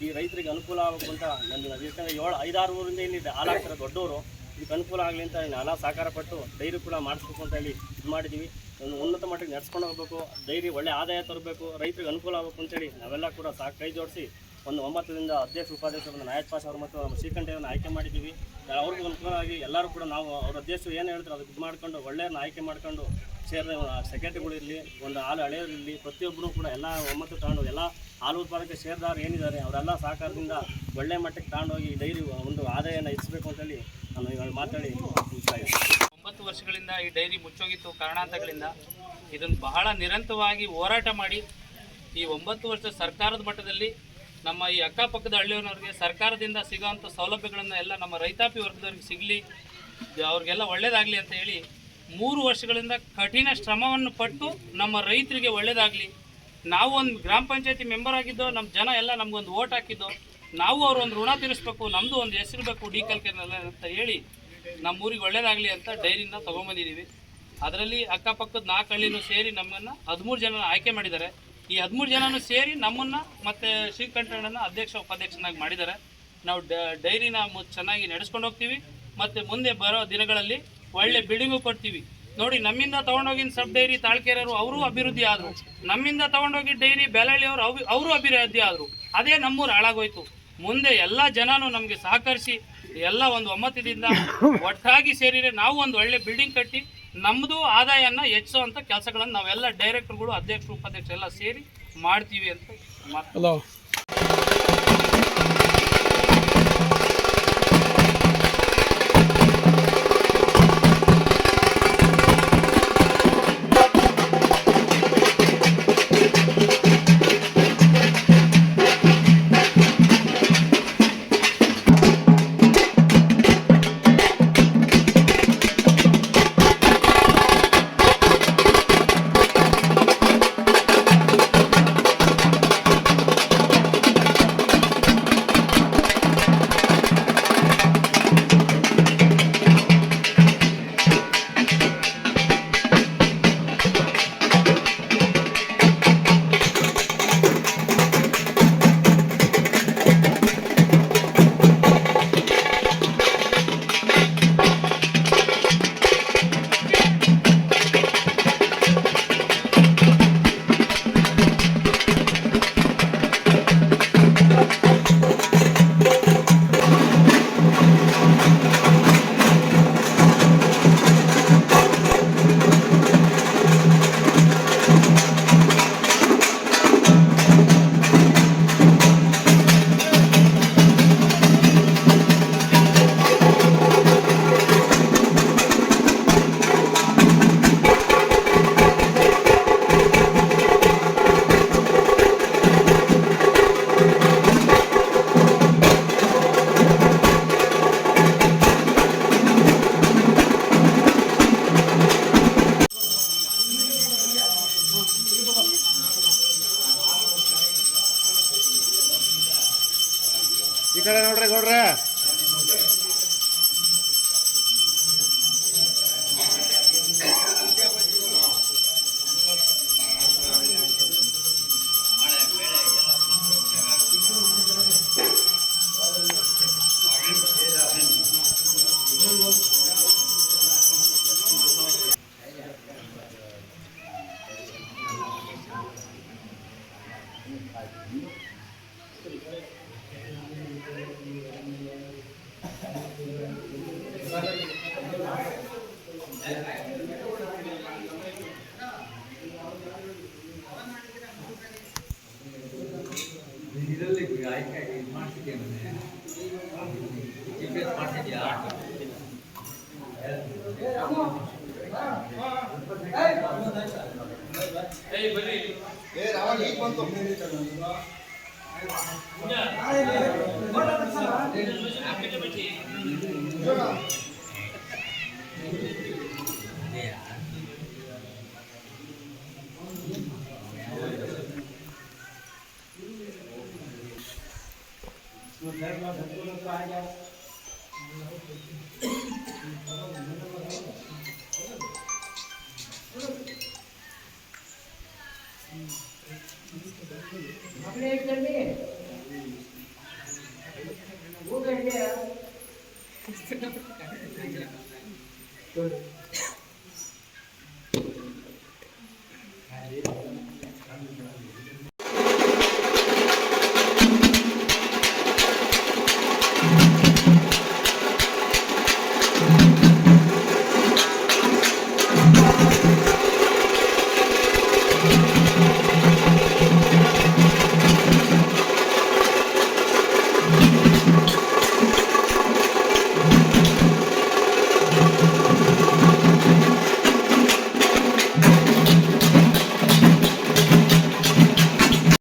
ಈ ರೈತರಿಗೆ ಅನುಕೂಲ ಆಗಬೇಕು ಅಂತ ನನ್ನ ಯಾಕಂದರೆ 5-6 ಊರಿಂದ ಏನಿದೆ ಹಾಲಾಗ್ತಾರೆ ದೊಡ್ಡವರು, ಇದಕ್ಕೆ ಅನುಕೂಲ ಆಗಲಿ ಅಂತ ನಾವೆಲ್ಲ ಸಹಕಾರ ಪಟ್ಟು ಡೈರಿ ಕೂಡ ಮಾಡಿಸ್ಬೇಕು ಅಂತ ಹೇಳಿ ಇದು ಮಾಡಿದ್ದೀವಿ. ಒಂದು ಉನ್ನತ ಮಟ್ಟಕ್ಕೆ ನಡೆಸ್ಕೊಂಡು ಹೋಗಬೇಕು, ಡೈರಿ ಒಳ್ಳೆ ಆದಾಯ ತರಬೇಕು, ರೈತರಿಗೆ ಅನುಕೂಲ ಆಗಬೇಕು ಅಂತೇಳಿ ನಾವೆಲ್ಲ ಕೂಡ ಕೈ ಜೋಡಿಸಿ ಒಂದು 9ರಿಂದ ಅಧ್ಯಕ್ಷ ಉಪಾಧ್ಯಕ್ಷರನ್ನು ನಾಯಕ್ ಪಾಷ ಅವರು ಮತ್ತು ನಮ್ಮ ಶ್ರೀಕಂಠವನ್ನು ಆಯ್ಕೆ ಮಾಡಿದ್ದೀವಿ. ಅವ್ರಿಗೆ ಅನುಕೂಲವಾಗಿ ಎಲ್ಲರೂ ಕೂಡ ನಾವು ಅವ್ರ ಅಧ್ಯಕ್ಷರು ಏನು ಹೇಳ್ತಾರೆ ಅದಕ್ಕೆ ಇದು ಮಾಡ್ಕೊಂಡು ಒಳ್ಳೆಯವ್ರನ್ನ ಆಯ್ಕೆ ಮಾಡ್ಕೊಂಡು ಸೆಕ್ರೆಟರಿಗಳು ಇರಲಿ, ಒಂದು ಹಾಲು ಹಳೆಯವರು ಇರಲಿ, ಪ್ರತಿಯೊಬ್ಬರೂ ಕೂಡ ಎಲ್ಲ ಒಮ್ಮತ್ತು ತಗೊಂಡು ಎಲ್ಲ ಹಾಲು ಉತ್ಪಾದಕ ಷೇರುದಾರರು ಏನಿದ್ದಾರೆ ಅವರೆಲ್ಲ ಸಹಕಾರದಿಂದ ಒಳ್ಳೆ ಮಟ್ಟಕ್ಕೆ ತಗೊಂಡೋಗಿ ಡೈರಿ ಒಂದು ಆದಾಯನ ಹೆಚ್ಚಬೇಕು ಅಂತೇಳಿ ನಾನು ಇವಾಗ ಮಾತಾಡಿ ಮುಗಿಸ್ತಾ ಇದ್ದೀನಿ. 9 ವರ್ಷಗಳಿಂದ ಈ ಡೈರಿ ಮುಚ್ಚೋಗಿತ್ತು ಕಾರಣಾಂತರಗಳಿಂದ. ಇದನ್ನು ಬಹಳ ನಿರಂತರವಾಗಿ ಹೋರಾಟ ಮಾಡಿ ಈ 9 ವರ್ಷ ಸರ್ಕಾರದ ಮಟ್ಟದಲ್ಲಿ ನಮ್ಮ ಈ ಅಕ್ಕಪಕ್ಕದ ಹಳ್ಳಿಯವರವ್ರಿಗೆ ಸರ್ಕಾರದಿಂದ ಸಿಗೋವಂಥ ಸೌಲಭ್ಯಗಳನ್ನು ಎಲ್ಲ ನಮ್ಮ ರೈತಾಪಿ ವರ್ಗದವ್ರಿಗೆ ಸಿಗಲಿ, ಅವ್ರಿಗೆಲ್ಲ ಒಳ್ಳೆಯದಾಗಲಿ ಅಂತ ಹೇಳಿ 3 ವರ್ಷಗಳಿಂದ ಕಠಿಣ ಶ್ರಮವನ್ನು ಪಟ್ಟು ನಮ್ಮ ರೈತರಿಗೆ ಒಳ್ಳೆಯದಾಗಲಿ. ನಾವು ಒಂದು ಗ್ರಾಮ ಪಂಚಾಯತಿ ಮೆಂಬರ್ ಆಗಿದ್ದೋ, ನಮ್ಮ ಜನ ಎಲ್ಲ ನಮಗೊಂದು ಓಟ್ ಹಾಕಿದ್ದೋ, ನಾವು ಅವ್ರೊಂದು ಋಣ ತೀರಿಸ್ಬೇಕು, ನಮ್ಮದು ಒಂದು ಹೆಸರು ಬೇಕು ಡಿಕಲ್ಕೆಲ್ಲ ಅಂತ ಹೇಳಿ ನಮ್ಮೂರಿಗೆ ಒಳ್ಳೆಯದಾಗಲಿ ಅಂತ ಡೈರಿನ ತೊಗೊಂಬಂದಿದ್ದೀವಿ. ಅದರಲ್ಲಿ ಅಕ್ಕಪಕ್ಕದ 4 ಹಳ್ಳಿನೂ ಸೇರಿ ನಮ್ಮನ್ನು 13 ಜನ ಆಯ್ಕೆ ಮಾಡಿದ್ದಾರೆ. ಈ 13 ಜನನೂ ಸೇರಿ ನಮ್ಮನ್ನು ಮತ್ತು ಶ್ರೀಕಂಠಣ್ಣನ ಅಧ್ಯಕ್ಷ ಉಪಾಧ್ಯಕ್ಷನಾಗಿ ಮಾಡಿದ್ದಾರೆ. ನಾವು ಡೈರಿನ ಚೆನ್ನಾಗಿ ನಡೆಸ್ಕೊಂಡು ಹೋಗ್ತೀವಿ ಮತ್ತು ಮುಂದೆ ಬರೋ ದಿನಗಳಲ್ಲಿ ಒಳ್ಳೆ ಬಿಲ್ಡಿಂಗು ಕೊಡ್ತೀವಿ. ನೋಡಿ, ನಮ್ಮಿಂದ ತೊಗೊಂಡೋಗಿನ ಸಬ್ ಡೈರಿ ತಾಳ್ಕೆರೆಯವರು ಅವರು ಅಭಿವೃದ್ಧಿ ಆದರು, ನಮ್ಮಿಂದ ತೊಗೊಂಡೋಗಿ ಡೈರಿ ಬೆಳಳ್ಳಿಯವರು ಅವರು ಅಭಿವೃದ್ಧಿ ಆದರು. ಅದೇ ನಮ್ಮೂರು ಹಾಳಾಗೋಯ್ತು. ಮುಂದೆ ಎಲ್ಲ ಜನನೂ ನಮಗೆ ಸಹಕರಿಸಿ ಎಲ್ಲ ಒಂದು ಒಮ್ಮತದಿಂದ ಒಟ್ಟಾಗಿ ಸೇರಿದರೆ ನಾವು ಒಂದು ಒಳ್ಳೆ ಬಿಲ್ಡಿಂಗ್ ಕಟ್ಟಿ ನಮ್ಮದು ಆದಾಯನ ಹೆಚ್ಚುವಂಥ ಕೆಲಸಗಳನ್ನು ನಾವೆಲ್ಲ ಡೈರೆಕ್ಟರ್ಗಳು, ಅಧ್ಯಕ್ಷರು, ಉಪಾಧ್ಯಕ್ಷರು ಎಲ್ಲ ಸೇರಿ ಮಾಡ್ತೀವಿ ಅಂತ ಈ ಕಡೆ ನೋಡ್ರಿ ಗೌಡ್ರ.